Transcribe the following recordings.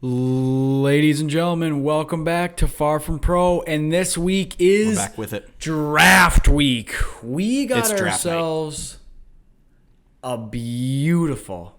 Ladies and gentlemen, welcome back to Far From Pro, and this week is We're back with it. Draft Week. We got It's draft ourselves a beautiful.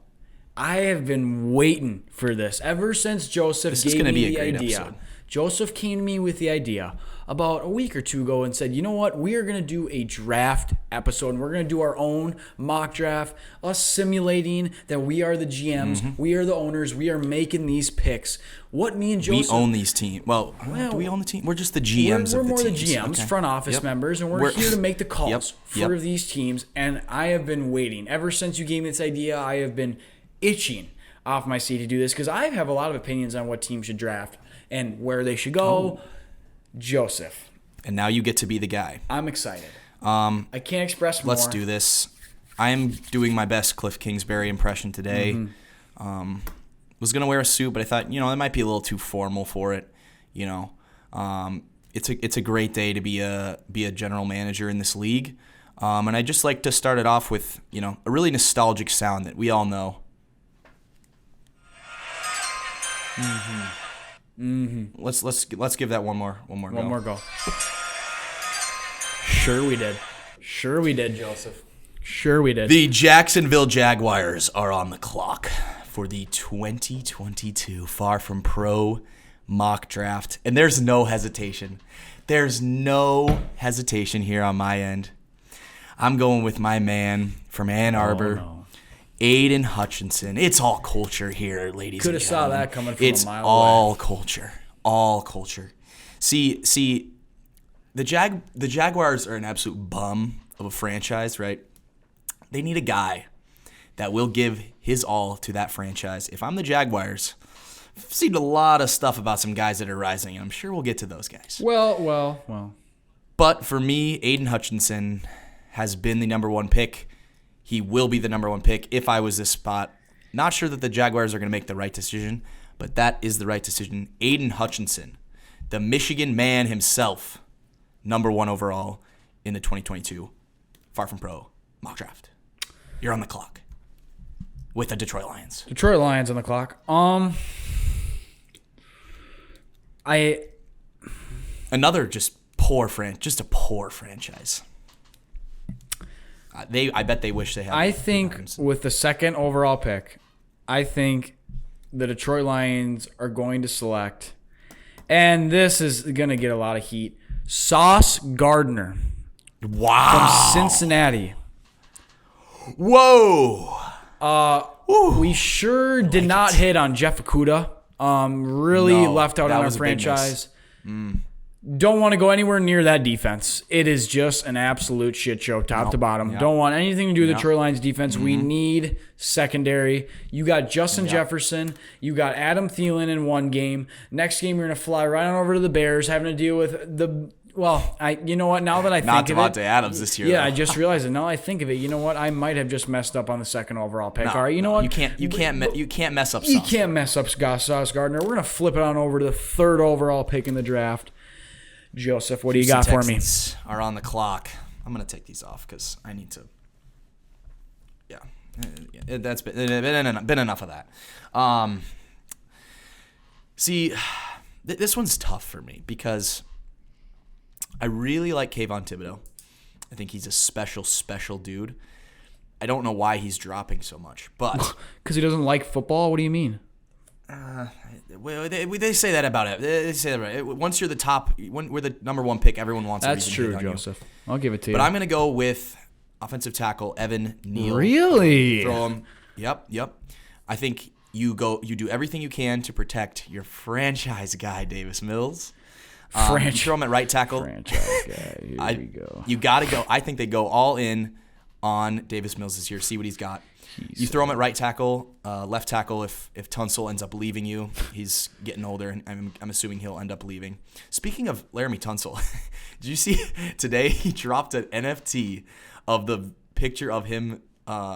I have been waiting for this ever since Joseph gave me the idea. Episode. Joseph came to me with the idea about a week or two ago and said, you know what, we are going to do a draft episode, and we're going to do our own mock draft, us simulating that we are the GMs, we are the owners, we are making these picks. What me and Joseph... We own these teams. Well, do we own the team? We're just the GMs we're of the more teams. the GMs, Okay. front office members, and we're here to make the calls for Yep. these teams, and I have been waiting. Ever since you gave me this idea, I have been itching off my seat to do this because I have a lot of opinions on what teams should draft and where they should go. Joseph. And now you get to be the guy. I'm excited. I can't express more. Let's do this. I am doing my best Cliff Kingsbury impression today. Was going to wear a suit, but I thought, that might be a little too formal for it. It's a great day to be a general manager in this league. And I just like to start it off with, a really nostalgic sound that we all know. Let's give that one more go. Sure we did, Joseph. Sure we did. The Jacksonville Jaguars are on the clock for the 2022 Far From Pro mock draft. And there's no hesitation. There's no hesitation here on my end. I'm going with my man from Ann Arbor, Aiden Hutchinson. It's all culture here, ladies Could and have gentlemen. saw that coming from It's a mile all away. culture. All culture. See, the Jaguars are an absolute bum of a franchise, right? They need a guy that will give his all to that franchise. If I'm the Jaguars, I've seen a lot of stuff about some guys that are rising, and I'm sure we'll get to those guys. Well. But for me, Aiden Hutchinson has been the number one pick. He will be the number one pick if I was this spot. Not sure that the Jaguars are going to make the right decision, but that is the right decision. Aiden Hutchinson, the Michigan man himself, number one overall in the 2022 Far From Pro mock draft. You're on the clock with the Detroit Lions. Detroit Lions on the clock. Another just a poor franchise. I bet they wish they had. I think with the second overall pick, I think the Detroit Lions are going to select, and this is going to get a lot of heat, Sauce Gardner. Wow. From Cincinnati. Whoa. We sure did not hit on Jeff Okudah. Really left out on our franchise. Don't want to go anywhere near that defense. It is just an absolute shit show, top to bottom. Yep. Don't want anything to do with the Detroit Lions defense. We need secondary. You got Justin Jefferson. You got Adam Thielen in one game. Next game, you're going to fly right on over to the Bears, having to deal with the... Well, you know what? Now that I think not of Davonte it, Adams this year. Yeah, though. I just realized it. Now I think of it. You know what? I might have just messed up on the second overall pick. All right, you know what? You can't mess up. You can't mess up Sauce Gardner. We're gonna flip it on over to the third overall pick in the draft. Joseph, what do you got for me? Are on the clock. I'm gonna take these off because I need to. Yeah, that's been enough of that. See, this one's tough for me because I really like Kayvon Thibodeau. I think he's a special dude. I don't know why he's dropping so much, but because he doesn't like football. What do you mean? Well, they say that about it. They say that right. Once you're the top, when we're the number one pick, everyone wants. That's a reason true, to hate on Joseph. you. I'll give it to you. But I'm going to go with offensive tackle Evan Neal. Really? Throw him. Yep. I think you do everything you can to protect your franchise guy, Davis Mills. You throw him at right tackle. Franchise guy. Here we go. You got to go. I think they go all in on Davis Mills this year. See what he's got. You throw him at right tackle, left tackle. If Tunsil ends up leaving you, he's getting older, and I'm assuming he'll end up leaving. Speaking of Laramie Tunsil, did you see today he dropped an NFT of the picture of him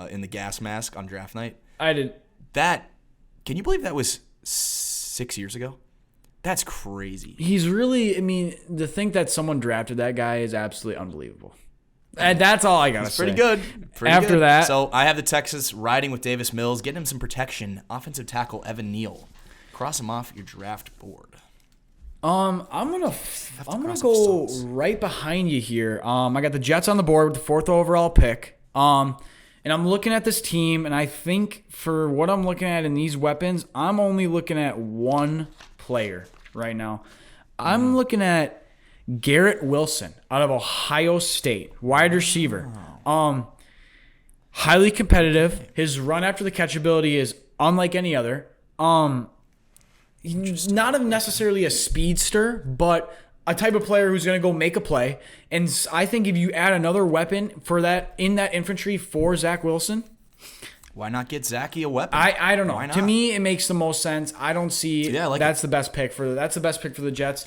in the gas mask on draft night? I did. That, can you believe that was 6 years ago? That's crazy. He's really, to think that someone drafted that guy is absolutely unbelievable. And that's all I got to say. Pretty good. After that. So I have the Texans riding with Davis Mills, getting him some protection. Offensive tackle Evan Neal. Cross them off your draft board. I'm gonna go right behind you here. I got the Jets on the board with the 4th overall pick. And I'm looking at this team, and I think for what I'm looking at in these weapons, I'm only looking at one player right now. I'm looking at Garrett Wilson out of Ohio State, wide receiver. Highly competitive. His run after the catch ability is unlike any other. He's not necessarily a speedster, but a type of player who's going to go make a play. And I think if you add another weapon for that in that infantry for Zach Wilson, why not get Zachy a weapon? I don't know. To me, it makes the most sense. I don't see that's the best pick for the Jets.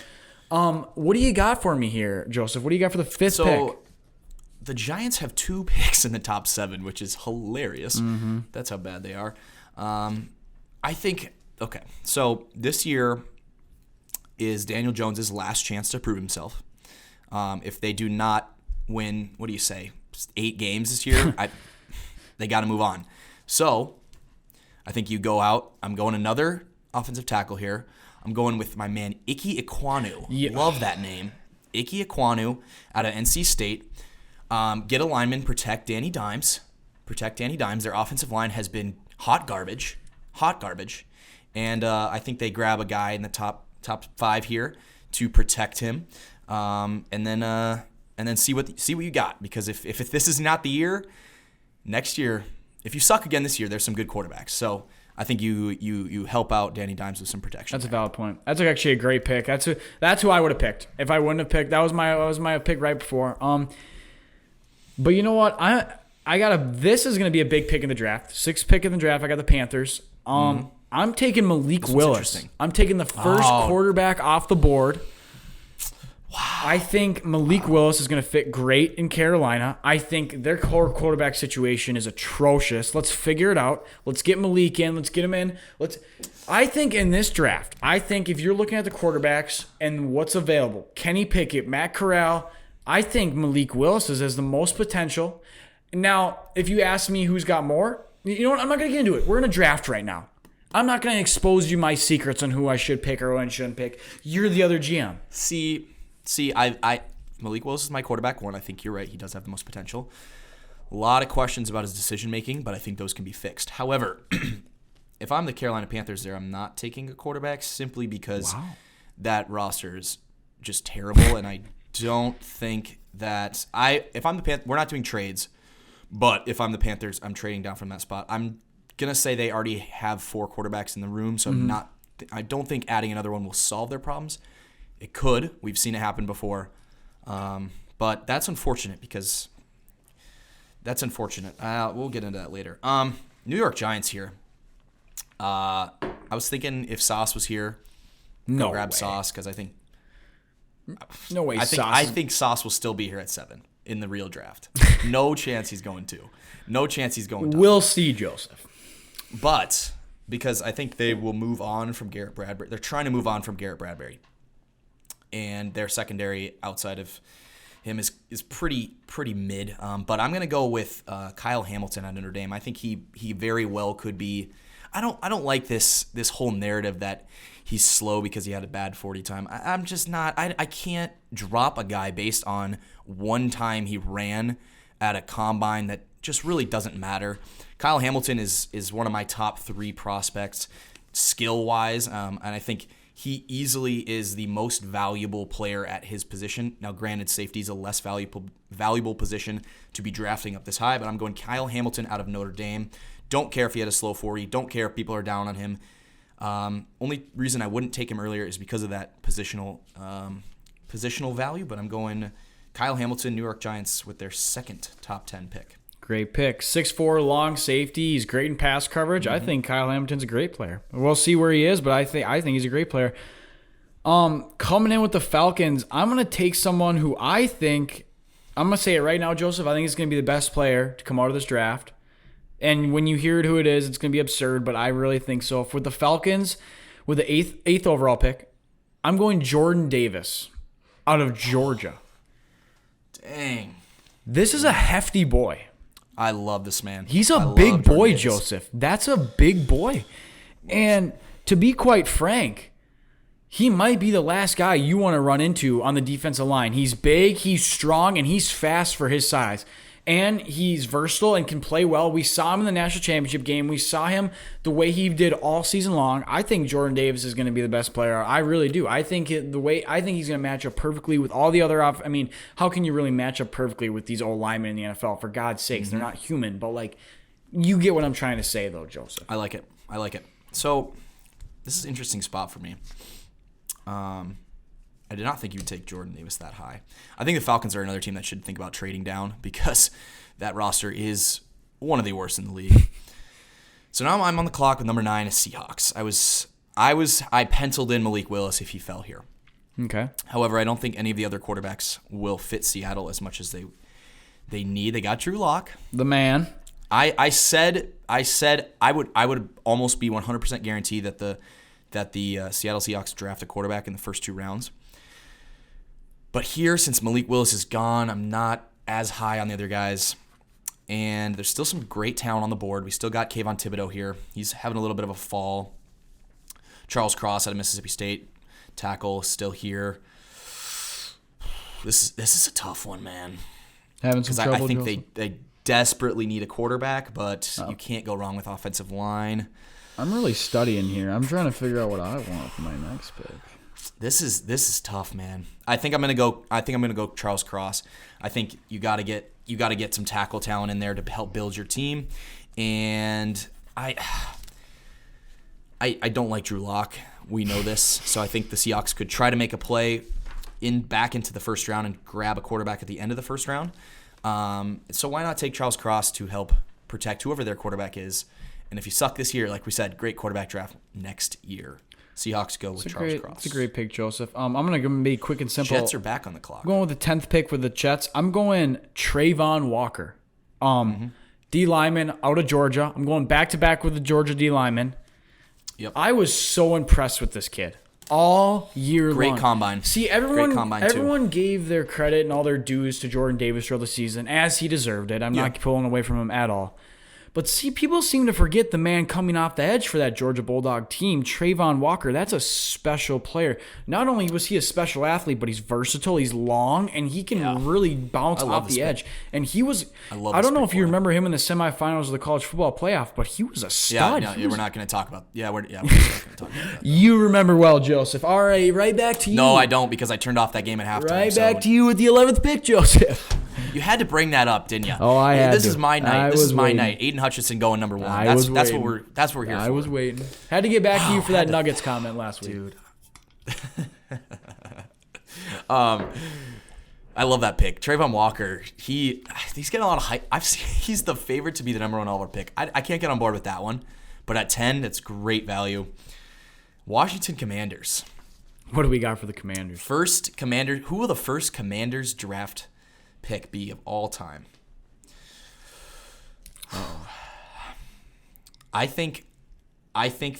What do you got for me here, Joseph? What do you got for the 5th pick? The Giants have 2 picks in the top 7, which is hilarious. Mm-hmm. That's how bad they are. I think, okay, so this year is Daniel Jones' last chance to prove himself. If they do not win, 8 games this year, they got to move on. So I think you go out. I'm going another offensive tackle here. I'm going with my man Ike Ekwonu. Yeah. Love that name. Ike Ekwonu out of NC State. Get a lineman, protect Danny Dimes. Their offensive line has been hot garbage. And I think they grab a guy in the top 5 here to protect him, and then see what you got. Because if this is not the year, next year, if you suck again this year, there's some good quarterbacks. So I think you help out Danny Dimes with some protection. That's a valid point. That's actually a great pick. That's who I would have picked if I wouldn't have picked. That was my pick right before. But you know what? This is going to be a big pick in the draft. 6th pick in the draft. I got the Panthers. I'm taking Malik Willis. I'm taking the first quarterback off the board. Wow. I think Malik Willis is going to fit great in Carolina. I think their core quarterback situation is atrocious. Let's figure it out. Let's get Malik in. Let's get him in. I think in this draft, if you're looking at the quarterbacks and what's available, Kenny Pickett, Matt Corral, I think Malik Willis has the most potential. Now, if you ask me who's got more, you know what? I'm not going to get into it. We're in a draft right now. I'm not going to expose you my secrets on who I should pick or who I shouldn't pick. You're the other GM. See, Malik Willis is my quarterback 1. I think you're right. He does have the most potential. A lot of questions about his decision-making, but I think those can be fixed. However, if I'm the Carolina Panthers there, I'm not taking a quarterback simply because that roster is just terrible, and I don't think that if I'm the Panthers, we're not doing trades, but if I'm the Panthers, I'm trading down from that spot. I'm gonna say they already have 4 quarterbacks in the room, so I don't think adding another one will solve their problems. It could. We've seen it happen before, but that's unfortunate We'll get into that later. New York Giants here. I was thinking if Sauce was here, go grab Sauce because I think. No way. I think Sauce will still be here at 7 in the real draft. No chance he's going to. We'll see, Joseph. But because I think they will move on from Garrett Bradbury. They're trying to move on from Garrett Bradbury. And their secondary outside of him is pretty mid. But I'm going to go with Kyle Hamilton at Notre Dame. I think he very well could be. I don't like this whole narrative that he's slow because he had a bad 40 time. I'm just not. I can't drop a guy based on one time he ran at a combine that just really doesn't matter. Kyle Hamilton is one of my top 3 prospects skill-wise, and I think he easily is the most valuable player at his position. Now, granted, safety is a less valuable position to be drafting up this high, but I'm going Kyle Hamilton out of Notre Dame. Don't care if he had a slow 40. Don't care if people are down on him. Only reason I wouldn't take him earlier is because of that positional value, but I'm going Kyle Hamilton, New York Giants, with their 2nd top 10 pick. Great pick. 6'4", long safety. He's great in pass coverage. I think Kyle Hamilton's a great player. We'll see where he is, but I think he's a great player. Coming in with the Falcons, I'm going to take someone who I'm going to say it right now, Joseph. I think he's going to be the best player to come out of this draft. And when you hear who it is, it's going to be absurd, but I really think so. For the Falcons, with the 8th overall pick, I'm going Jordan Davis out of Georgia. Dang. This is a hefty boy. I love this man. He's a big boy, Joseph. That's a big boy. And to be quite frank, he might be the last guy you want to run into on the defensive line. He's big, he's strong, and he's fast for his size. And he's versatile and can play well. We saw him in the national championship game. We saw him the way he did all season long. I think Jordan Davis is going to be the best player. I really do. I think he's going to match up perfectly with all the other I mean, how can you really match up perfectly with these old linemen in the NFL? For God's sakes, they're not human. But like, you get what I'm trying to say, though, Joseph. I like it. So this is an interesting spot for me. I did not think you would take Jordan Davis that high. I think the Falcons are another team that should think about trading down because that roster is one of the worst in the league. So now I'm on the clock with number 9, Seahawks. I penciled in Malik Willis if he fell here. Okay. However, I don't think any of the other quarterbacks will fit Seattle as much as they need. They got Drew Lock. The man. I said I would almost be 100% guaranteed that the Seattle Seahawks draft a quarterback in the first 2 rounds. But here, since Malik Willis is gone, I'm not as high on the other guys. And there's still some great talent on the board. We still got Kayvon Thibodeau here. He's having a little bit of a fall. Charles Cross out of Mississippi State, tackle, still here. This is a tough one, man. Having some trouble, I think they desperately need a quarterback, but you can't go wrong with offensive line. I'm really studying here. I'm trying to figure out what I want for my next pick. This is tough, man. I think I'm gonna go Charles Cross. I think you gotta get some tackle talent in there to help build your team. And I don't like Drew Lock. We know this. So I think the Seahawks could try to make a play back into the first round and grab a quarterback at the end of the first round. So why not take Charles Cross to help protect whoever their quarterback is? And if you suck this year, like we said, great quarterback draft next year. Seahawks go with Charles Cross. It's a great pick, Joseph. I'm going to be quick and simple. Jets are back on the clock. I'm going with the 10th pick with the Jets. I'm going Trayvon Walker. D lineman out of Georgia. I'm going back-to-back with the Georgia D lineman. Yep. I was so impressed with this kid all year long. Great combine. See, everyone gave their credit and all their dues to Jordan Davis throughout the season, as he deserved it. I'm not pulling away from him at all. But see, people seem to forget the man coming off the edge for that Georgia Bulldog team, Trayvon Walker. That's a special player. Not only was he a special athlete, but he's versatile, he's long, and he can really bounce off the edge. And he was – I don't know if you remember him in the semifinals of the college football playoff, but he was a stud. We're not going to talk about – we're not going to talk about that. You remember well, Joseph. All right, right back to you. No, I don't, because I turned off that game at halftime. Right back to you with the 11th pick, Joseph. You had to bring that up, didn't you? Oh, I had This to. is my night. This is my night. Aiden Hutchinson going number 1. That's what we're here for. I was waiting. Had to get back to you for that Nuggets comment last week. Dude. I love that pick. Trayvon Walker, he's getting a lot of hype. He's the favorite to be the number 1 overall pick. I can't get on board with that one. But at 10, that's great value. Washington Commanders. What do we got for the Commanders? First Commander. Who will the first Commanders draft pick be of all time? I think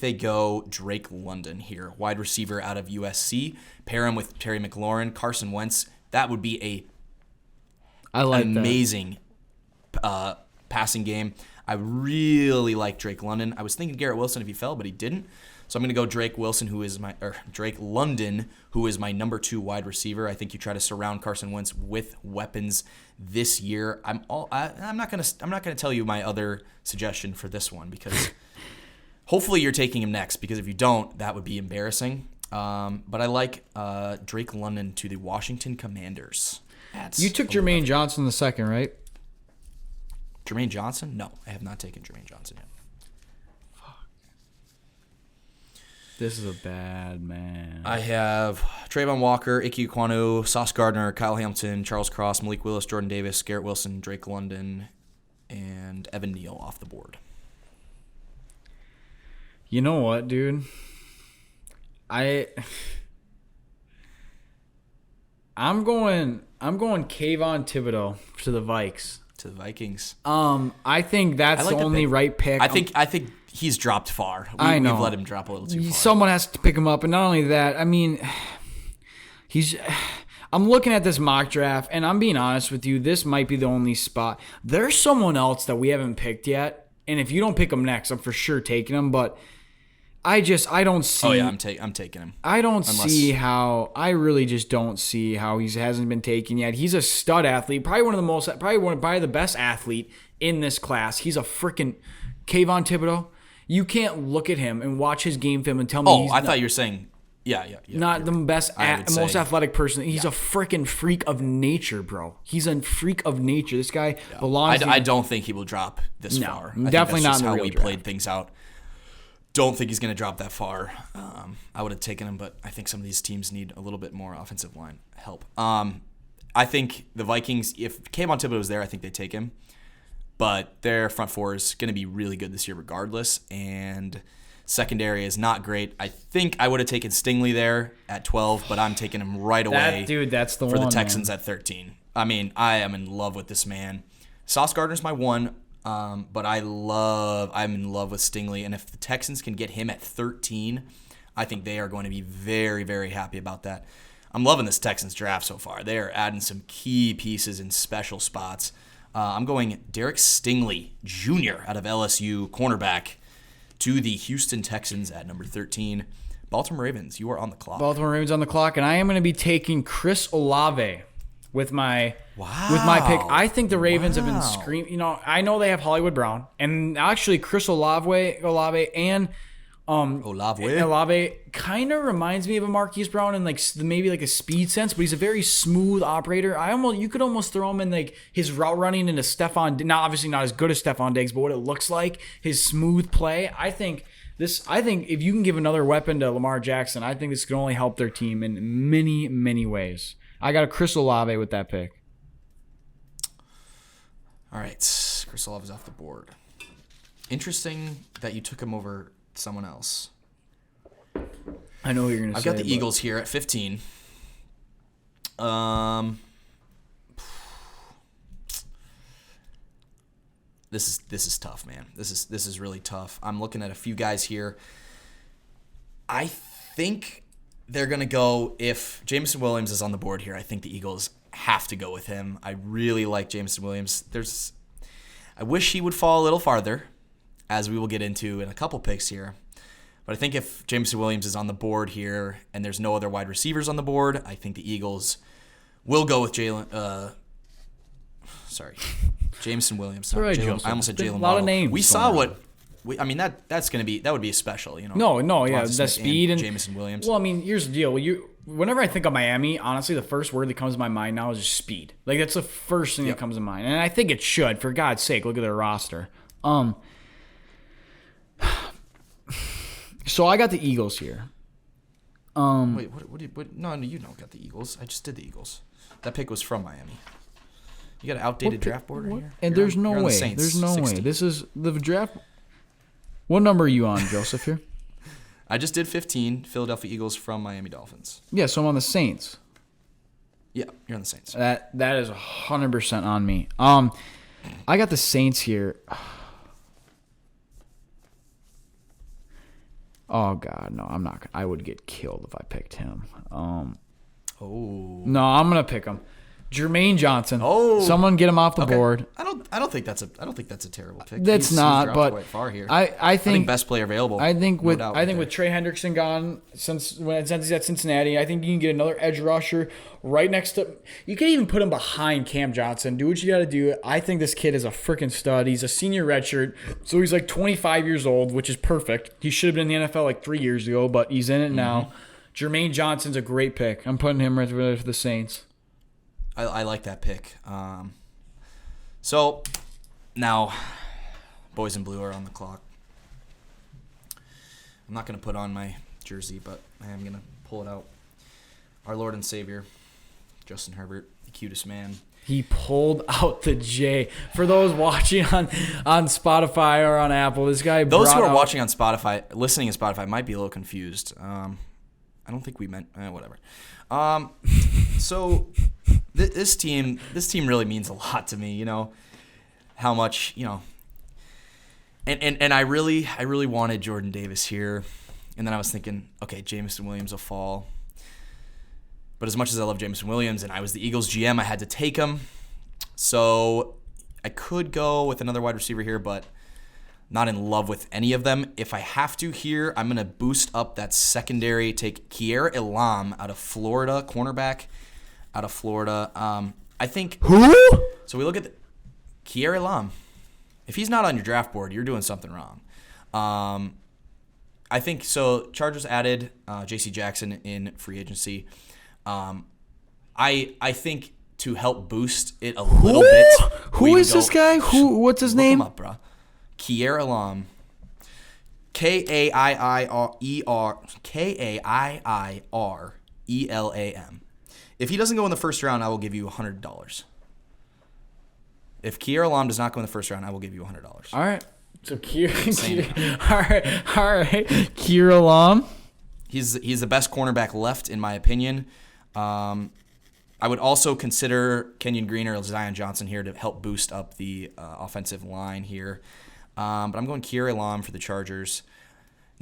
they go Drake London here, wide receiver out of USC. Pair him with Terry McLaurin, Carson Wentz. That would be an amazing passing game. I really like Drake London. I was thinking Garrett Wilson if he fell, but he didn't. So I'm going to go Drake London, who is my number 2 wide receiver. I think you try to surround Carson Wentz with weapons this year. I'm not going to tell you my other suggestion for this one because hopefully you're taking him next, because if you don't, that would be embarrassing. But I like Drake London to the Washington Commanders. You took Jermaine Johnson the second, right? Jermaine Johnson? No, I have not taken Jermaine Johnson yet. This is a bad man. I have Trayvon Walker, Ike Ekwonu, Sauce Gardner, Kyle Hamilton, Charles Cross, Malik Willis, Jordan Davis, Garrett Wilson, Drake London, and Evan Neal off the board. You know what, dude? I'm going Kayvon Thibodeau to the Vikes. To the Vikings. I think that's the only right pick. I think he's dropped far. I know. We've let him drop a little too far. Someone has to pick him up, and not only that, I mean, I'm looking at this mock draft, and I'm being honest with you, this might be the only spot. There's someone else that we haven't picked yet, and if you don't pick him next, I'm for sure taking him, but I don't see. Oh yeah, I'm taking him. I don't see how. I really just don't see how he hasn't been taken yet. He's a stud athlete, probably the best athlete in this class. He's a freaking Kayvon Thibodeau. You can't look at him and watch his game film and tell me. I thought you were saying. Yeah. Not the best, most athletic person. He's a freaking freak of nature, bro. He's a freak of nature. This guy belongs. I don't think he will drop this far. Definitely not in the how real we draft. played things out. Don't think he's going to drop that far. I would have taken him, but I think some of these teams need a little bit more offensive line help. I think the Vikings, if Kayvon Thibodeau was there, I think they'd take him. But their front four is going to be really good this year regardless, and secondary is not great. I think I would have taken Stingley there at 12, but I'm taking him right away. That's the for one the Texans man. At 13. I mean, I am in love with this man. Sauce Gardner's my one, but I'm in love with Stingley, and if the Texans can get him at 13, I think they are going to be very, very happy about that. I'm loving this Texans draft so far. They are adding some key pieces in special spots. I'm going Derek Stingley Jr. out of LSU, cornerback, to the Houston Texans at number 13. Baltimore Ravens, you are on the clock. Baltimore Ravens on the clock, and I am going to be taking Chris Olave with my pick. I think the Ravens have been screaming. I know they have Hollywood Brown, and actually Chris Olave and Olave kind of reminds me of a Marquise Brown in maybe a speed sense, but he's a very smooth operator. You could almost throw him in his route running into Stephon. Obviously not as good as Stephon Diggs, but what it looks like, his smooth play. I think if you can give another weapon to Lamar Jackson, I think this could only help their team in many, many ways. I got a Chris Olave with that pick. All right, Chris Olave's off the board. Interesting that you took him over someone else. I know who you're going to say. I've got the Eagles here at 15. This is tough, man. This is really tough. I'm looking at a few guys here. I think they're going to go, if Jameson Williams is on the board here, I think the Eagles have to go with him. I really like Jameson Williams. I wish he would fall a little farther, as we will get into in a couple picks here. But I think if Jameson Williams is on the board here and there's no other wide receivers on the board, I think the Eagles will go with Jameson Williams. Right, I almost said Jalen. A lot of names. We saw that would be a special, No, yeah, the speed and Jameson Williams. Well, I mean, here's the deal. Whenever I think of Miami, honestly, the first word that comes to my mind now is just speed. That's the first thing that comes to mind, and I think it should. For God's sake, look at their roster. So I got the Eagles here. Wait, what? No, you don't got the Eagles. I just did the Eagles. That pick was from Miami. You got an outdated draft board right here? And there's no way. There's no way. This is the draft. What number are you on, Joseph, here? I just did 15, Philadelphia Eagles from Miami Dolphins. Yeah, so I'm on the Saints. Yeah, you're on the Saints. That is 100% on me. I got the Saints here. Oh God, no! I'm not. I would get killed if I picked him. No, I'm gonna pick him. Jermaine Johnson. Someone get him off the board. I don't think that's a terrible pick. That's not. But quite far here. I think best player available. I think with Trey Hendrickson gone since he's at Cincinnati, I think you can get another edge rusher right next to. You can even put him behind Cam Johnson. Do what you got to do. I think this kid is a freaking stud. He's a senior redshirt, so he's 25 years old, which is perfect. He should have been in the NFL 3 years ago, but he's in it now. Jermaine Johnson's a great pick. I'm putting him right for the Saints. I like that pick. So now, boys in blue are on the clock. I'm not going to put on my jersey, but I am going to pull it out. Our Lord and Savior, Justin Herbert, the cutest man. He pulled out the J. For those watching on Spotify or on Apple, this guy. Those who are watching on Spotify, listening on Spotify, might be a little confused. I don't think we meant whatever. So this team really means a lot to me. How much and I really wanted Jordan Davis here, and then I was thinking, okay, Jameson Williams will fall. But as much as I love Jameson Williams and I was the Eagles GM, I had to take him. So I could go with another wide receiver here, but Not in love with any of them. If I have to here, I'm going to boost up that secondary, take Kier Elam out of Florida, cornerback out of Florida. I think... Who? So we look at Kier Elam. If he's not on your draft board, you're doing something wrong. I think so. Chargers added J.C. Jackson in free agency. I think to help boost it a little bit. Who is this guy? What's his name? Look him up, bro. Kier Elam. K-A-I-I-R-E-L-A-M. If he doesn't go in the first round, I will give you $100. If Kier Elam does not go in the first round, I will give you $100. All right. So all right. Kier Elam. He's the best cornerback left, in my opinion. I would also consider Kenyon Green or Zion Johnson here to help boost up the offensive line here. But I'm going Kier Elam for the Chargers.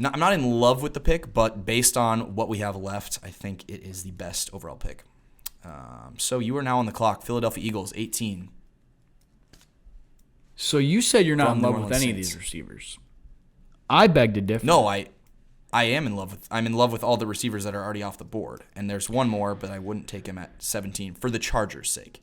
I'm not in love with the pick, but based on what we have left, I think it is the best overall pick. So you are now on the clock. Philadelphia Eagles, 18. So you said you're not in love with any of these receivers. I beg to differ. No, I am in love with. I'm in love with all the receivers that are already off the board, and there's one more, but I wouldn't take him at 17 for the Chargers' sake.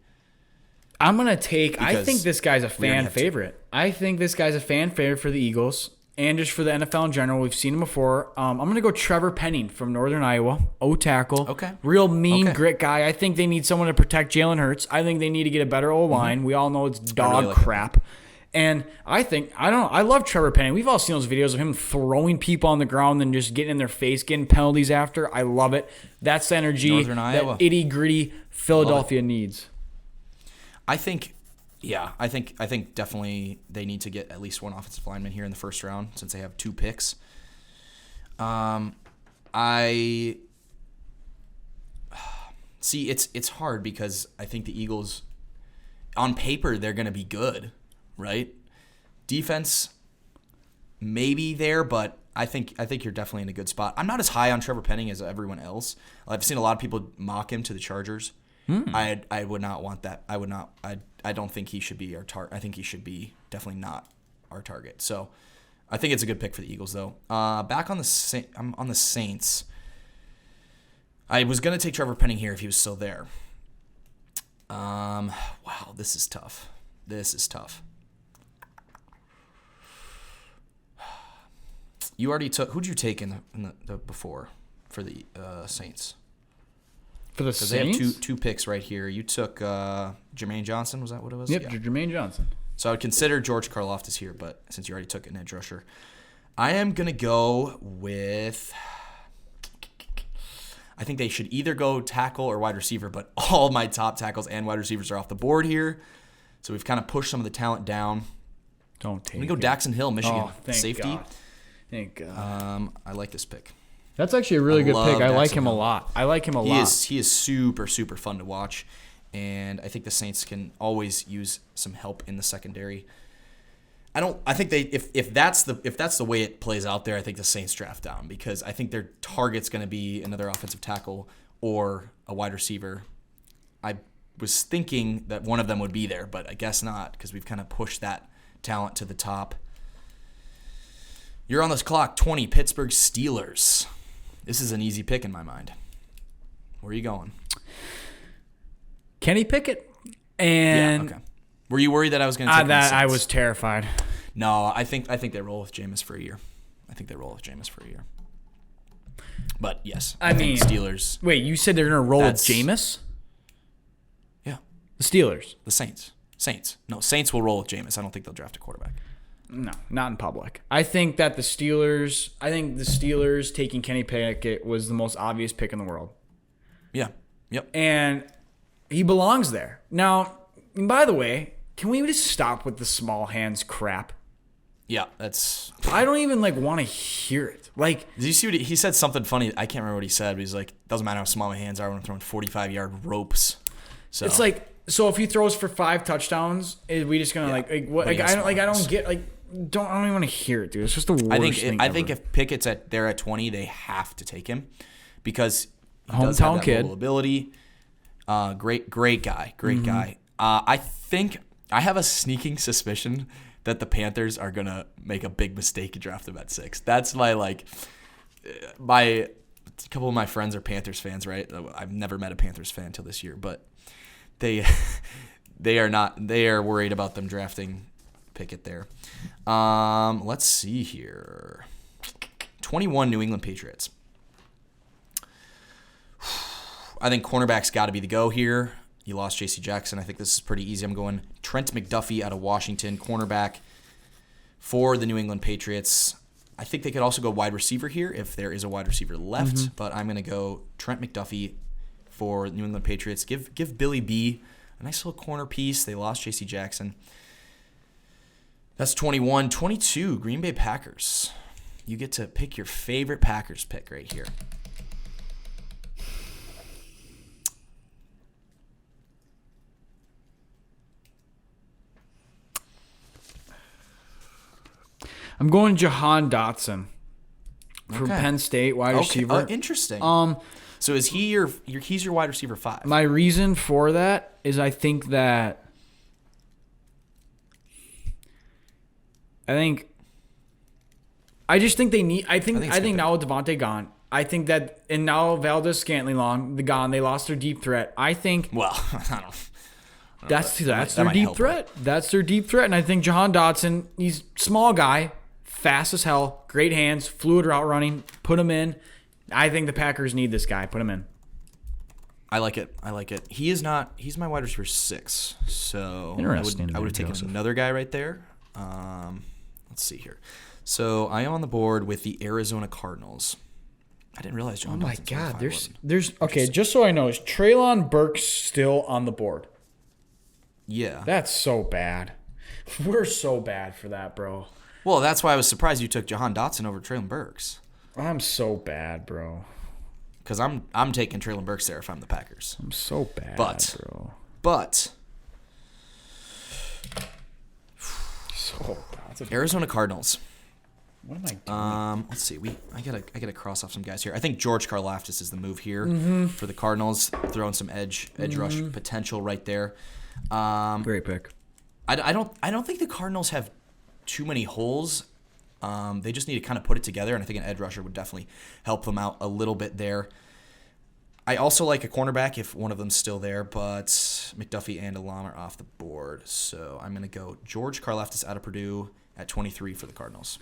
I'm gonna take. I think this guy's a fan favorite. I think this guy's a fan favorite for the Eagles and just for the NFL in general. We've seen him before. I'm gonna go Trevor Penning from Northern Iowa. O-tackle. Okay. Real mean grit guy. I think they need someone to protect Jalen Hurts. I think they need to get a better O-line. We all know it's dog crap. And I love Trevor Penning. We've all seen those videos of him throwing people on the ground and just getting in their face, getting penalties after. I love it. That's the energy that itty-gritty Philadelphia needs. I think definitely they need to get at least one offensive lineman here in the first round since they have 2 picks. I see it's hard because I think the Eagles, on paper, they're going to be good, right? Defense, maybe there, but I think you're definitely in a good spot. I'm not as high on Trevor Penning as everyone else. I've seen a lot of people mock him to the Chargers. I would not want that. I don't think he should be our target. I think he should be definitely not our target. So I think it's a good pick for the Eagles, though. Back on I'm on the Saints. I was gonna take Trevor Penning here if he was still there. Wow, this is tough. You already took. Who'd you take in the before for the Saints? For the Saints? They have two picks right here. You took Jermaine Johnson. Was that what it was? Yep, yeah. Jermaine Johnson. So I would consider George Karlaftis here, but since you already took an edge rusher, I am going to go with... I think they should either go tackle or wide receiver, but all my top tackles and wide receivers are off the board here. So we've kind of pushed some of the talent down. Don't take it. I'm going to go Daxon Hill, Michigan. Safety. God. Thank God. I like this pick. That's actually a really good pick. I like him a lot. He is super, super fun to watch, and I think the Saints can always use some help in the secondary. I think if that's the way it plays out there, I think the Saints draft down because I think their target's going to be another offensive tackle or a wide receiver. I was thinking that one of them would be there, but I guess not because we've kind of pushed that talent to the top. You're on this clock, 20, Pittsburgh Steelers. This is an easy pick in my mind. Where are you going? Kenny Pickett. And yeah, okay. Were you worried that I was going to take that? I was terrified. No, I think they roll with Jameis for a year. But yes, I mean Steelers. Wait, you said they're going to roll with Jameis? Yeah. The Steelers. The Saints. No, Saints will roll with Jameis. I don't think they'll draft a quarterback. No, not in public. I think the Steelers taking Kenny Pickett was the most obvious pick in the world. Yeah. Yep. And he belongs there. Now, by the way, can we just stop with the small hands crap? Yeah, that's... I don't even, want to hear it. Did you see what he said? Something funny. I can't remember what he said, but he's like, doesn't matter how small my hands are when I'm throwing 45-yard ropes. So it's so if he throws for 5 touchdowns, is we just going to, what? I don't get, I don't even want to hear it, dude. It's just the worst thing I think if Pickett's there at 20, they have to take him because he does have that mobile ability. Great guy. I think I have a sneaking suspicion that the Panthers are going to make a big mistake and draft him at 6. That's my, a couple of my friends are Panthers fans, right? I've never met a Panthers fan until this year, but they are worried about them drafting Pickett there. Let's see here. 21 New England Patriots. I think cornerback's got to be the go here. You lost J.C. Jackson. I think this is pretty easy. I'm going Trent McDuffie out of Washington, cornerback for the New England Patriots. I think they could also go wide receiver here if there is a wide receiver left, but I'm going to go Trent McDuffie for New England Patriots. Give Billy B a nice little corner piece. They lost J.C. Jackson. That's 21. 22, Green Bay Packers. You get to pick your favorite Packers pick right here. I'm going Jahan Dotson from Penn State, wide receiver. Interesting. So is he he's your wide receiver 5? My reason for that is I think now with Davonte gone, I think that, and now Valdez-Scantling gone, they lost their deep threat. I think. Well, I don't. That's their deep threat. That's their deep threat, and I think Jahan Dotson, he's a small guy, fast as hell, great hands, fluid route running. Put him in. I think the Packers need this guy. Put him in. I like it. He's my wide receiver 6. So interesting. I would have taken another guy right there. Let's see here. So I am on the board with the Arizona Cardinals. I didn't realize John. Oh my God, there's okay. Just so I know, is Treylon Burks still on the board? Yeah. That's so bad. We're so bad for that, bro. Well, that's why I was surprised you took Jahan Dotson over Treylon Burks. I'm so bad, bro. Because I'm taking Treylon Burks there if I'm the Packers. I'm so bad, bro. But so bad. Arizona Cardinals. What am I doing? Let's see. I gotta cross off some guys here. I think George Karlaftis is the move here for the Cardinals, throwing some edge rush potential right there. Great pick. I don't think the Cardinals have too many holes. They just need to kind of put it together, and I think an edge rusher would definitely help them out a little bit there. I also like a cornerback if one of them's still there, but McDuffie and Elam are off the board. So I'm going to go George Karlaftis out of Purdue at 23 for the Cardinals.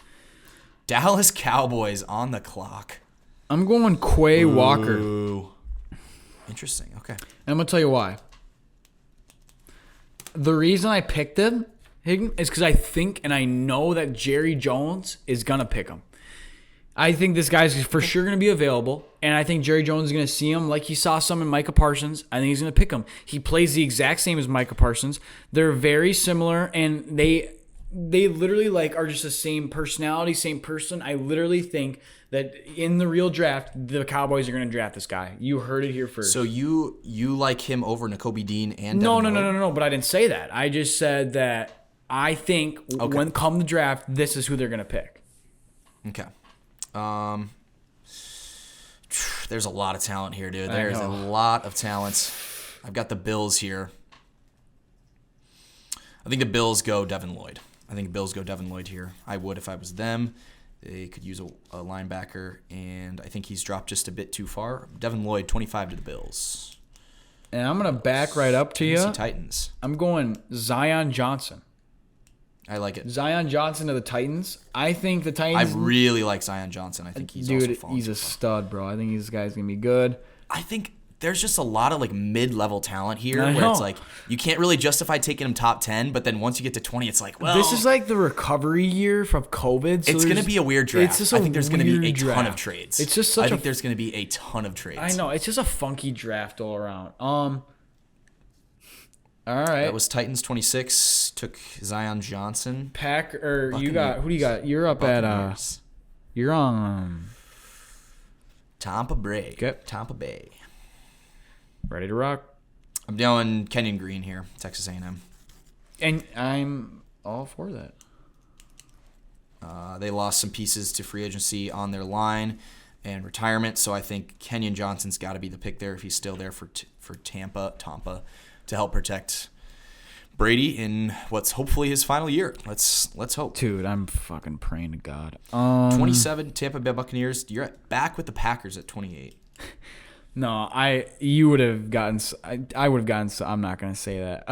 Dallas Cowboys on the clock. I'm going Quay Walker. Interesting. Okay. And I'm going to tell you why. The reason I picked him is because I think and I know that Jerry Jones is going to pick him. I think this guy's for sure going to be available, and I think Jerry Jones is going to see him like he saw some in Micah Parsons. I think he's going to pick him. He plays the exact same as Micah Parsons. They're very similar, and they literally are just the same personality, same person. I literally think that in the real draft, the Cowboys are going to draft this guy. You heard it here first. So you like him over Nakobe Dean and Devin Lloyd? No. But I didn't say that. I just said that I think when come the draft, this is who they're going to pick. Okay. There's a lot of talent here, dude. There's a lot of talent. I've got the Bills here. I think the Bills go Devin Lloyd. Here. I would if I was them. They could use a linebacker, and I think he's dropped just a bit too far. Devin Lloyd, 25 to the Bills. And I'm going to back right up to you. Titans. I'm going Zion Johnson. I like it. Zion Johnson to the Titans. I think the Titans. I really like Zion Johnson. I think he's he's a stud, bro. I think this guy's gonna be good. I think there's just a lot of mid-level talent here where it's you can't really justify taking him top 10, but then once you get to 20, it's this is the recovery year from COVID. So it's gonna be a weird draft. I think there's gonna be a ton of trades. It's just I think there's gonna be a ton of trades. I know it's just a funky draft all around. All right. That was Titans 26. Took Zion Johnson. Who do you got? You're up Buccaneers. You're on Tampa Bay. Okay. Tampa Bay. Ready to rock. I'm going Kenyon Green here, Texas A&M. And I'm all for that. They lost some pieces to free agency on their line and retirement, so I think Kenyon Johnson's got to be the pick there if he's still there for Tampa to help protect Brady in what's hopefully his final year. Let's hope. Dude, I'm fucking praying to God. 27 Tampa Bay Buccaneers. You're back with the Packers at 28. No, you would have gotten. I would have gotten. I'm not gonna say that.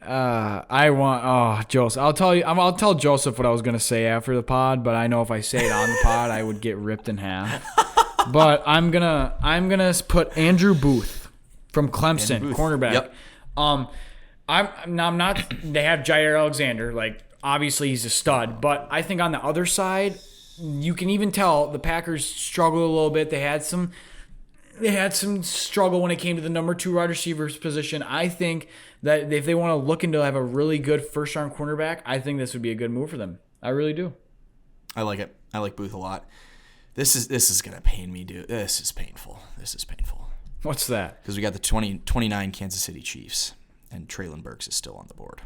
I want. Joseph. I'll tell you. I'll tell Joseph what I was gonna say after the pod, but I know if I say it on the pod, I would get ripped in half. But I'm gonna put Andrew Booth from Clemson, cornerback. Yep. I'm not. They have Jair Alexander. Like, obviously he's a stud, but I think on the other side, you can even tell the Packers struggled a little bit. They had some struggle when it came to the number 2 wide receivers position. I think that if they want to look into have a really good first round cornerback, I think this would be a good move for them. I really do. I like it. I like Booth a lot. This is gonna pain me, dude. This is painful. What's that? Because we got the 29 Kansas City Chiefs, and Traylon Burks is still on the board.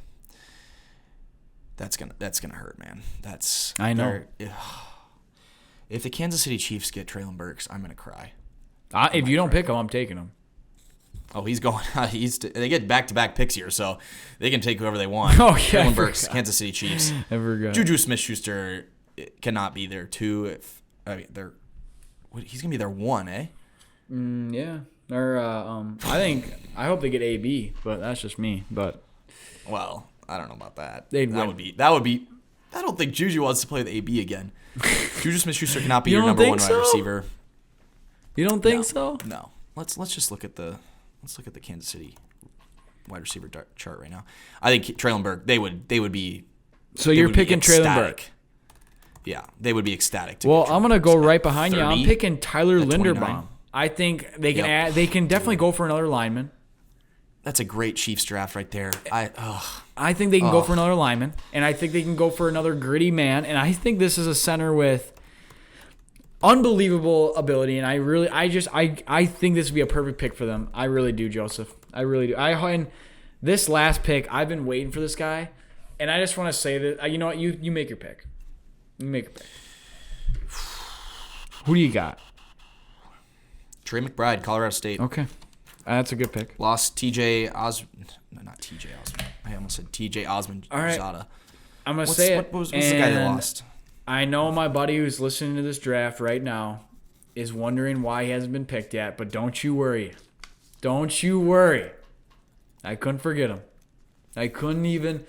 That's gonna hurt, man. I know. If the Kansas City Chiefs get Traylon Burks, I'm gonna cry. If you don't pick him, I'm taking him. Oh, he's going. They get back-to-back picks here, so they can take whoever they want. Oh, yeah. Traylon Burks, Kansas City Chiefs. I forgot. Juju Smith-Schuster cannot be there too. He's gonna be there 1, eh? Yeah. Or I hope they get AB, but that's just me. But well, I don't know about that. That would be. I don't think Juju wants to play with AB again. Juju Smith-Schuster cannot be You your don't number think 1 so? wide receiver. You don't think so? No. Let's just look at the Kansas City wide receiver chart right now. I think Traylon Burke. They would be. So you're picking Traylon Burke. Yeah, they would be ecstatic. Well, I'm gonna go right behind you. I'm picking Tyler at 29. Linderbaum. I think they can add. They can definitely go for another lineman. That's a great Chiefs draft right there. I think they can go for another lineman, and I think they can go for another gritty man, and I think this is a center with unbelievable ability, and I think this would be a perfect pick for them. I really do, Joseph. I really do. And this last pick, I've been waiting for this guy, and I just want to say that you know what, you make your pick. You make your pick. Who do you got? Trey McBride, Colorado State. Okay. That's a good pick. Lost TJ Osmond. No, not TJ Osmond. I almost said TJ Osmond. All right. Zada. I'm going to say it. What's the guy they lost? I know my buddy who's listening to this draft right now is wondering why he hasn't been picked yet, but don't you worry. Don't you worry. I couldn't forget him. I couldn't even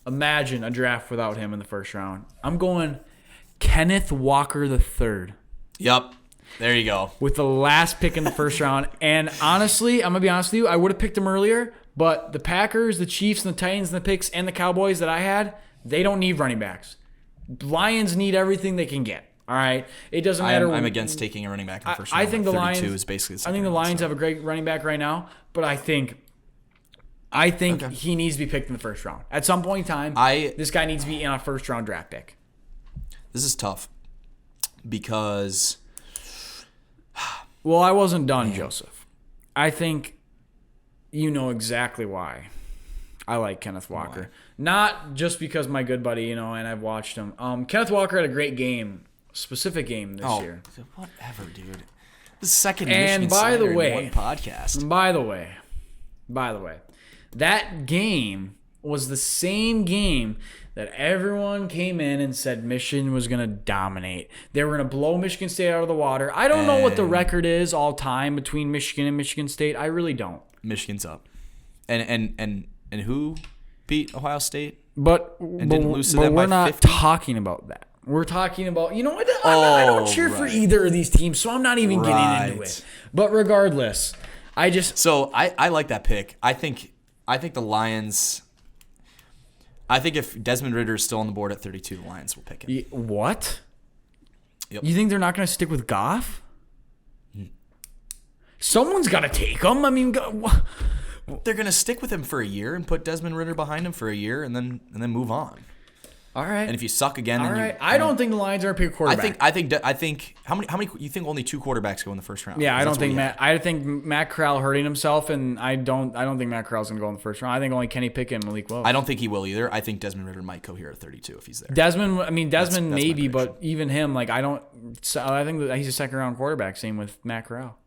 imagine a draft without him in the first round. I'm going Kenneth Walker III. Yep. There you go. With the last pick in the first round. And honestly, I'm going to be honest with you, I would have picked him earlier, but the Packers, the Chiefs, and the Titans, and the picks, and the Cowboys that I had, they don't need running backs. Lions need everything they can get. All right? It doesn't matter. I'm against taking a running back in the first round. I think the Lions is basically the I think the Lions have a great running back right now, but I think he needs to be picked in the first round. At some point in time, this guy needs to be in a first-round draft pick. This is tough because... Well, I wasn't done, Joseph. I think you know exactly why I like Kenneth Walker. Why? Not just because my good buddy, and I've watched him. Kenneth Walker had a great game, specific game this year. Whatever, dude. The second and Michigan by the Cider way, in one podcast. By the way, that game was the same game that everyone came in and said Michigan was going to dominate. They were going to blow Michigan State out of the water. I don't know what the record is all time between Michigan and Michigan State. I really don't. Michigan's up. And who beat Ohio State? But we're not 50? talking about that. We're talking about, you know what? I don't cheer for either of these teams, so I'm not even getting into it. But regardless, So I like that pick. I think the Lions... I think if Desmond Ridder is still on the board at 32, the Lions will pick him. What? Yep. You think they're not going to stick with Goff? Someone's got to take him. I mean, they're going to stick with him for a year and put Desmond Ridder behind him for a year and then move on. All right. And if you suck again, all right. I don't think the Lions are a pick quarterback. I think how many you think only 2 quarterbacks go in the first round? Yeah, I think Matt Corral hurting himself, and I don't think Matt Corral's gonna go in the first round. I think only Kenny Pickett and Malik Willis. I don't think he will either. I think Desmond Ridder might go here at 32 if he's there. Desmond maybe, but even him, I think that he's a second round quarterback. Same with Matt Corral.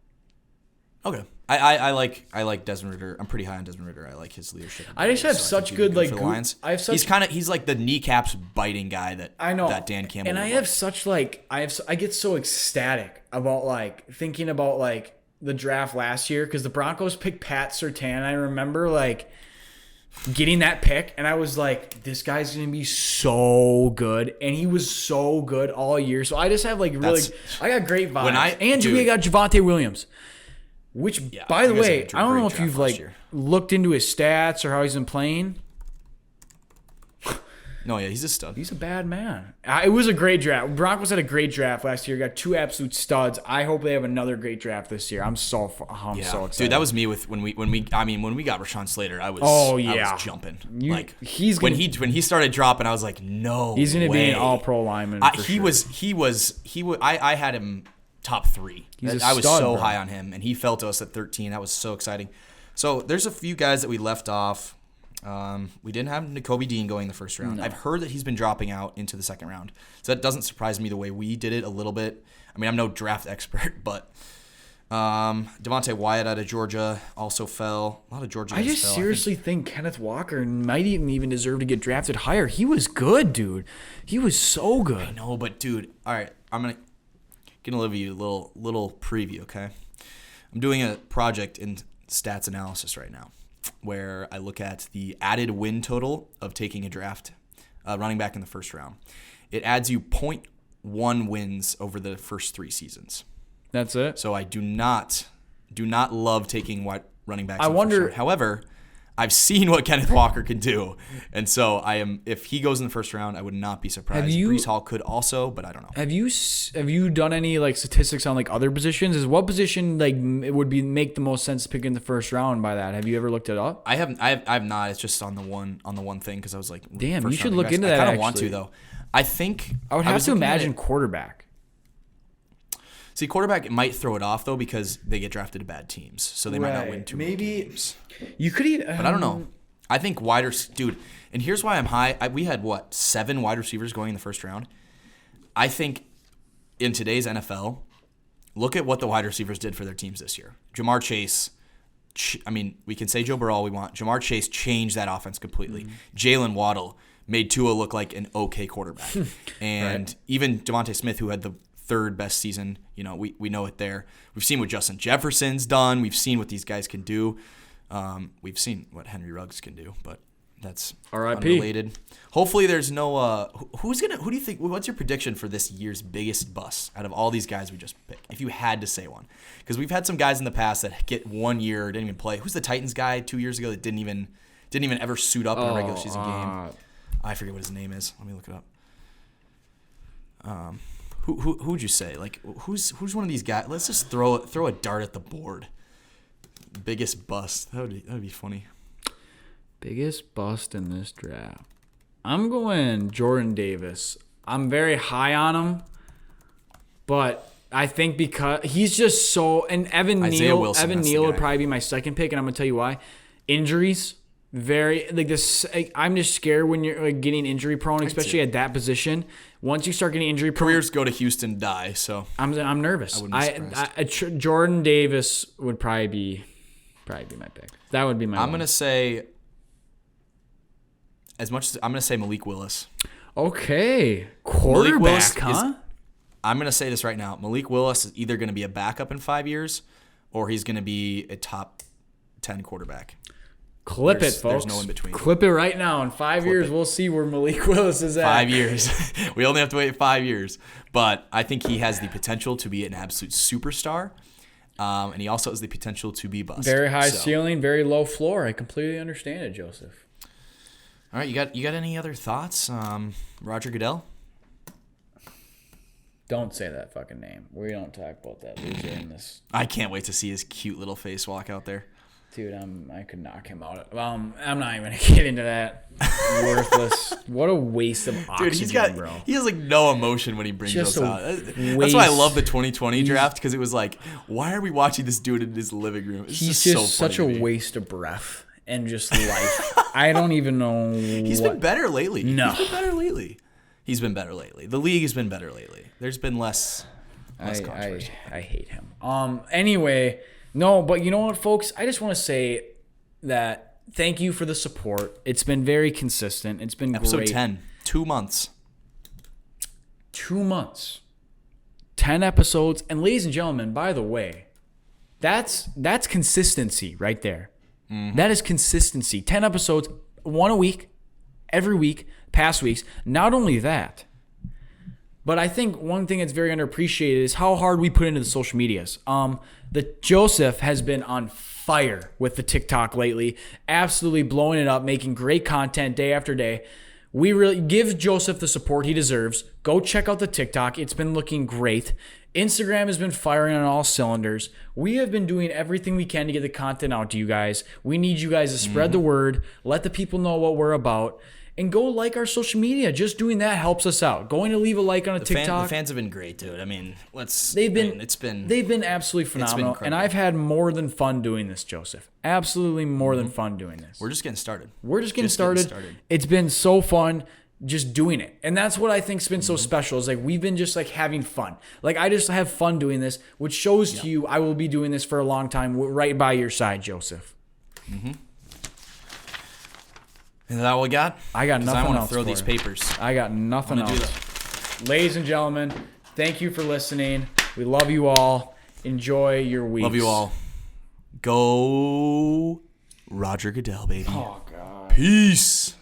Okay, I like Desmond Ridder. I'm pretty high on Desmond Ridder. I like his leadership. I just have such good like for the Lions. I have such He's like the kneecaps biting guy that I know that Dan Campbell. And I have such like I get so ecstatic about like thinking about like the draft last year because the Broncos picked Pat Surtain. I remember like getting that pick and I was like, this guy's gonna be so good, and he was so good all year. So I just have like really I got great vibes. We got Javonte Williams. Which, by the way, I don't know if you've like looked into his stats or how he's been playing. No, yeah, he's a stud. He's a bad man. It was a great draft. Broncos had a great draft last year. Got 2 absolute studs. I hope they have another great draft this year. I'm so excited. Dude, that was me with when we got Rashawn Slater. I was jumping. When he started dropping, I was like, no, he's gonna be an All-Pro lineman. I had him top 3. I was so high on him, and he fell to us at 13. That was so exciting. So there's a few guys that we left off. We didn't have Nakobe Dean going in the first round. No. I've heard that he's been dropping out into the second round. So that doesn't surprise me the way we did it a little bit. I mean, I'm no draft expert, but Davonte Wyatt out of Georgia also fell. A lot of Georgia guys fell. Seriously think Kenneth Walker might even deserve to get drafted higher. He was good, dude. He was so good. I know, but dude, all right, I'm going to give you a little preview, okay? I'm doing a project in stats analysis right now, where I look at the added win total of taking a draft running back in the first round. It adds you 0.1 wins over the first 3 seasons. That's it. So I do not love taking running backs. I wonder. However, I've seen what Kenneth Walker can do, and so if he goes in the first round, I would not be surprised. Breece Hall could also, but I don't know. Have you done any like statistics on like other positions? Is what position like it would make the most sense to pick in the first round by that? Have you ever looked it up? I have not. It's just on the one thing because I was like, damn, you should look into that. I kind of want to though. I think I would have to imagine quarterback. See, quarterback might throw it off though because they get drafted to bad teams, so they might not win too many games. You could even, but I don't know. I think dude. And here's why I'm high. We had 7 wide receivers going in the first round. I think in today's NFL, look at what the wide receivers did for their teams this year. Jamar Chase. I mean, we can say Joe Burrow all we want. Jamar Chase changed that offense completely. Jalen Waddle made Tua look like an okay quarterback, and even Devontae Smith, who had the 3rd best season, we know it there. We've seen what Justin Jefferson's done. We've seen what these guys can do. We've seen what Henry Ruggs can do, but that's unrelated. Hopefully there's no who do you think, what's your prediction for this year's biggest bust out of all these guys we just picked, if you had to say one? Because we've had some guys in the past that get 1 year, didn't even play. Who's the Titans guy 2 years ago that didn't even ever suit up in a regular season game? I forget what his name is. Let me look it up. Who would you say? Like, who's one of these guys? Let's just throw a dart at the board. Biggest bust. That would be funny. Biggest bust in this draft. I'm going Jordan Davis. I'm very high on him, but I think because he's just so, and Evan Neal would probably be my second pick, and I'm gonna tell you why. Injuries. Very like this. I'm just scared when you're like getting injury prone, especially at that position. Once you start getting injury prone, careers go to Houston, die. So I'm nervous. I wouldn't be surprised. Jordan Davis would probably be my pick. That would be my. I'm gonna say I'm gonna say Malik Willis. Okay, quarterback, huh? I'm gonna say this right now. Malik Willis is either gonna be a backup in 5 years, or he's gonna be a top 10 quarterback. Clip it, folks. There's no in between. Clip it right now. In 5 years, we'll see where Malik Willis is at. 5 years. We only have to wait 5 years. But I think he has the potential to be an absolute superstar. And he also has the potential to be bust. Very high ceiling, very low floor. I completely understand it, Joseph. All right, you got any other thoughts? Roger Goodell? Don't say that fucking name. We don't talk about that loser in this. I can't wait to see his cute little face walk out there. Dude, I could knock him out. I'm not even going to get into that. Worthless. What a waste of oxygen, bro. He has like no emotion when he brings us out. That's why I love the 2020 draft, because it was like, why are we watching this dude in his living room? He's just such a waste of breath and just life. I don't even know. He's been better lately. No. He's been better lately. The league has been better lately. There's been less controversy. I hate him. Anyway, No, but you know what, folks? I just want to say that thank you for the support. It's been very consistent. It's been Episode great. 10, 2 months. 2 months. 10 episodes. And ladies and gentlemen, by the way, that's consistency right there. Mm-hmm. That is consistency. 10 episodes, one a week, every week, past weeks. Not only that, but I think one thing that's very underappreciated is how hard we put into the social medias. The Joseph has been on fire with the TikTok lately, absolutely blowing it up, making great content day after day. We really give Joseph the support he deserves. Go check out the TikTok. It's been looking great. Instagram has been firing on all cylinders. We have been doing everything we can to get the content out to you guys. We need you guys to spread the word, let the people know what we're about, and go like our social media. Just doing that helps us out. Going to leave a like on a TikTok. The fans have been great, dude. I mean, they've been absolutely phenomenal. And I've had more than fun doing this, Joseph. Absolutely more than fun doing this. We're just getting started. It's been so fun just doing it. And that's what I think's been so special is like we've been just like having fun. Like I just have fun doing this, which shows to you I will be doing this for a long time right by your side, Joseph. Mm-hmm. Is that all we got? I got nothing else. I want to throw these papers. I got nothing else. Ladies and gentlemen, thank you for listening. We love you all. Enjoy your week. Love you all. Go Roger Goodell, baby. Oh, God. Peace.